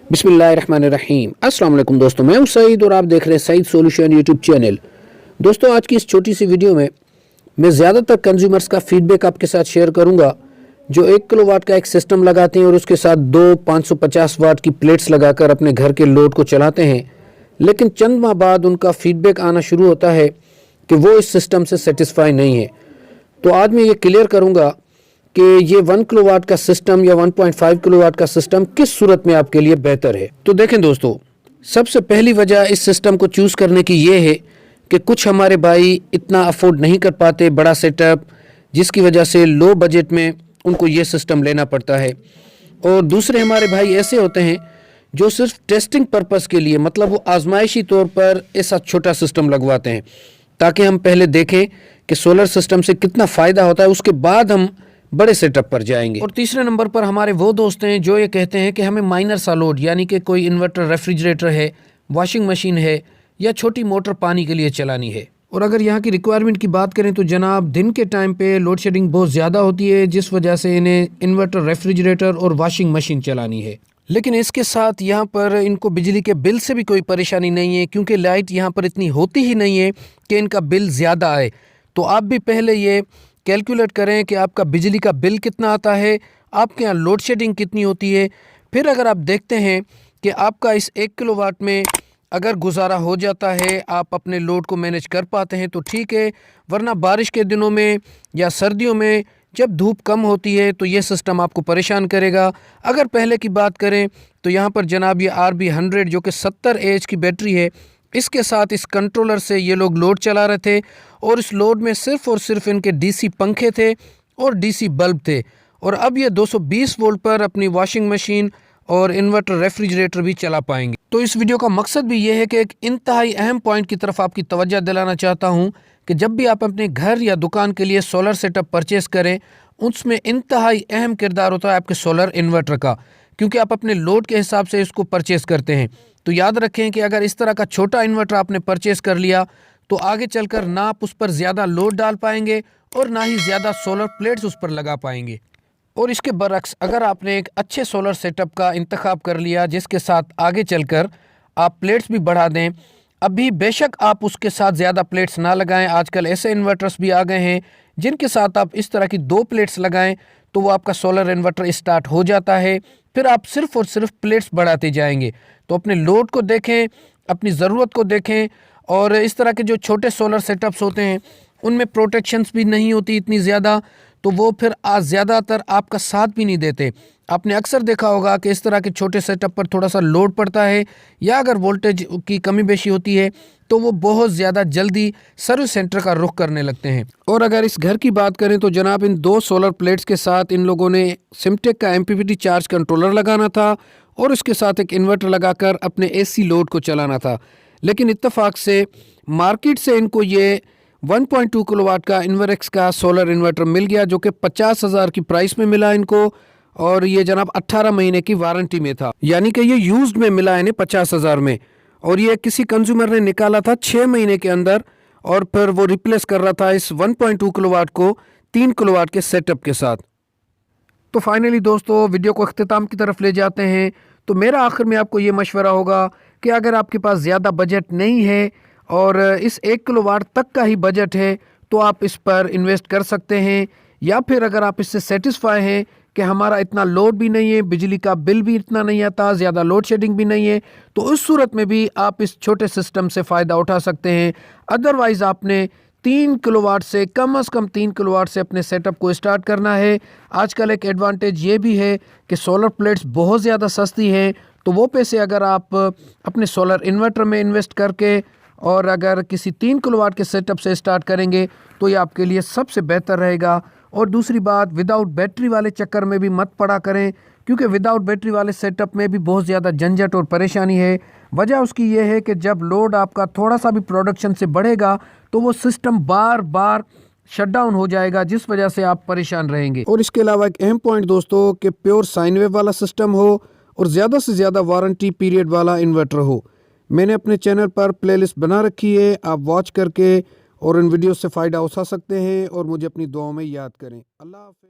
बिस्मिल्लाहिर्रहमानिर्रहीम। अस्सलाम वालेकुम दोस्तों, मैं हूं सईद और आप देख रहे हैं सईद सॉल्यूशन यूट्यूब चैनल। दोस्तों, आज की इस छोटी सी वीडियो में मैं ज़्यादातर कंज्यूमर्स का फीडबैक आपके साथ शेयर करूंगा जो 1 किलोवाट का एक सिस्टम लगाते हैं और उसके साथ दो 550 वाट की प्लेट्स लगाकर अपने घर के लोड को चलाते हैं, लेकिन चंद माह बाद उनका फीडबैक आना शुरू होता है कि वो इस सिस्टम से सेटिस्फाई नहीं है। तो आज मैं ये क्लियर करूंगा कि ये 1 किलोवाट का सिस्टम या 1.5 किलोवाट का सिस्टम किस सूरत में आपके लिए बेहतर है। तो देखें दोस्तों, सबसे पहली वजह इस सिस्टम को चूज़ करने की ये है कि कुछ हमारे भाई इतना अफोर्ड नहीं कर पाते बड़ा सेटअप, जिसकी वजह से लो बजट में उनको ये सिस्टम लेना पड़ता है। और दूसरे हमारे भाई ऐसे होते हैं जो सिर्फ टेस्टिंग पर्पस के लिए, मतलब वो आजमाइशी तौर पर ऐसा छोटा सिस्टम लगवाते हैं ताकि हम पहले देखें कि सोलर सिस्टम से कितना फ़ायदा होता है, उसके बाद हम बड़े सेटअप पर जाएंगे। और तीसरे नंबर पर हमारे वो दोस्त हैं जो ये कहते हैं कि हमें माइनर सा लोड, यानी कि कोई इन्वर्टर, रेफ्रिजरेटर है, वॉशिंग मशीन है या छोटी मोटर पानी के लिए चलानी है। और अगर यहाँ की रिक्वायरमेंट की बात करें तो जनाब, दिन के टाइम पे लोड शेडिंग बहुत ज़्यादा होती है, जिस वजह से इन्हें इन्वर्टर, रेफ्रिजरेटर और वॉशिंग मशीन चलानी है। लेकिन इसके साथ यहाँ पर इनको बिजली के बिल से भी कोई परेशानी नहीं है, क्योंकि लाइट यहाँ पर इतनी होती ही नहीं है कि इनका बिल ज़्यादा आए। तो आप भी पहले ये कैलकुलेट करें कि आपका बिजली का बिल कितना आता है, आपके यहाँ लोड शेडिंग कितनी होती है। फिर अगर आप देखते हैं कि आपका इस 1 किलोवाट में अगर गुजारा हो जाता है, आप अपने लोड को मैनेज कर पाते हैं तो ठीक है, वरना बारिश के दिनों में या सर्दियों में जब धूप कम होती है तो ये सिस्टम आपको परेशान करेगा। अगर पहले की बात करें तो यहाँ पर जनाब ये RB100 जो कि 70 AH की बैटरी है, इसके साथ इस कंट्रोलर से ये लोग लोड चला रहे थे और इस लोड में सिर्फ और सिर्फ इनके DC पंखे थे और DC बल्ब थे। और अब ये 220 वोल्ट पर अपनी वॉशिंग मशीन और इन्वर्टर, रेफ्रिजरेटर भी चला पाएंगे। तो इस वीडियो का मकसद भी ये है कि एक इंतहाई अहम पॉइंट की तरफ आपकी तवज्जो दिलाना चाहता हूँ कि जब भी आप अपने घर या दुकान के लिए सोलर सेटअप परचेस करें, उसमें इंतहाई अहम किरदार होता है आपके सोलर इन्वर्टर का, क्योंकि आप अपने लोड के हिसाब से इसको परचेस करते हैं। तो याद रखें कि अगर इस तरह का छोटा इन्वर्टर आपने परचेस कर लिया तो आगे चलकर ना आप उस पर ज़्यादा लोड डाल पाएंगे और ना ही ज़्यादा सोलर प्लेट्स उस पर लगा पाएंगे। और इसके बरक्स अगर आपने एक अच्छे सोलर सेटअप का इंतखाब कर लिया जिसके साथ आगे चलकर आप प्लेट्स भी बढ़ा दें, अभी बेशक आप उसके साथ ज़्यादा प्लेट्स ना लगाएं, आजकल ऐसे इन्वर्टर्स भी आ गए हैं जिनके साथ आप इस तरह की 2 प्लेट्स लगाएं तो वो आपका सोलर इन्वर्टर स्टार्ट हो जाता है। फिर आप सिर्फ और सिर्फ प्लेट्स बढ़ाते जाएंगे। तो अपने लोड को देखें, अपनी ज़रूरत को देखें। और इस तरह के जो छोटे सोलर सेटअप्स होते हैं उनमें प्रोटेक्शंस भी नहीं होती इतनी ज़्यादा, तो वो फिर ज़्यादातर आपका साथ भी नहीं देते। आपने अक्सर देखा होगा कि इस तरह के छोटे सेटअप पर थोड़ा सा लोड पड़ता है या अगर वोल्टेज की कमी बेशी होती है तो वो बहुत ज़्यादा जल्दी सर्विस सेंटर का रुख करने लगते हैं। और अगर इस घर की बात करें तो जनाब, इन 2 सोलर प्लेट्स के साथ इन लोगों ने सिमटेक का MPPT चार्ज कंट्रोलर लगाना था और उसके साथ एक इन्वर्टर लगाकर अपने AC लोड को चलाना था। लेकिन इत्तेफाक से मार्केट से इनको ये 1.2 किलोवाट का इन्वर्क्स का सोलर इन्वर्टर मिल गया जो कि 50,000 की प्राइस में मिला इनको, और ये जनाब 18 महीने की वारंटी में था, यानी कि ये यूज्ड में मिला इन्हें 50,000 में। और ये किसी कंज्यूमर ने निकाला था 6 महीने के अंदर, और फिर वो रिप्लेस कर रहा था इस 1.2 किलोवाट को 3 किलोवाट के सेटअप के साथ। तो फाइनली दोस्तों, वीडियो को अख्तिताम की तरफ ले जाते हैं। तो मेरा आखिर में आपको ये मशवरा होगा कि अगर आपके पास ज़्यादा बजट नहीं है और इस 1 किलोवाट तक का ही बजट है तो आप इस पर इन्वेस्ट कर सकते हैं। या फिर अगर आप इससे सेटिस्फाई हैं कि हमारा इतना लोड भी नहीं है, बिजली का बिल भी इतना नहीं आता, ज़्यादा लोड शेडिंग भी नहीं है, तो उस सूरत में भी आप इस छोटे सिस्टम से फ़ायदा उठा सकते हैं। अदरवाइज़ आपने 3 किलोवाट से कम 3 किलोवाट से अपने सेटअप को स्टार्ट करना है। आजकल एक एडवांटेज ये भी है कि सोलर प्लेट्स बहुत ज़्यादा सस्ती हैं, तो वो पैसे अगर आप अपने सोलर इन्वर्टर में इन्वेस्ट करके और अगर किसी 3 किलोवाट के सेटअप से स्टार्ट करेंगे तो ये आपके लिए सबसे बेहतर रहेगा। और दूसरी बात, विदाउट बैटरी वाले चक्कर में भी मत पड़ा करें, क्योंकि विदाउट बैटरी वाले सेटअप में भी बहुत ज़्यादा झंझट और परेशानी है। वजह उसकी ये है कि जब लोड आपका थोड़ा सा भी प्रोडक्शन से बढ़ेगा तो वो सिस्टम बार बार शट डाउन हो जाएगा, जिस वजह से आप परेशान रहेंगे। और इसके अलावा एक अहम पॉइंट दोस्तों कि प्योर साइन वेव वाला सिस्टम हो और ज़्यादा से ज़्यादा वारंटी पीरियड वाला इन्वर्टर हो। मैंने अपने चैनल पर प्लेलिस्ट बना रखी है, आप वॉच करके और इन वीडियो से फ़ायदा उठा सकते हैं और मुझे अपनी दुआओं में याद करें। अल्लाह हाफ़िज़।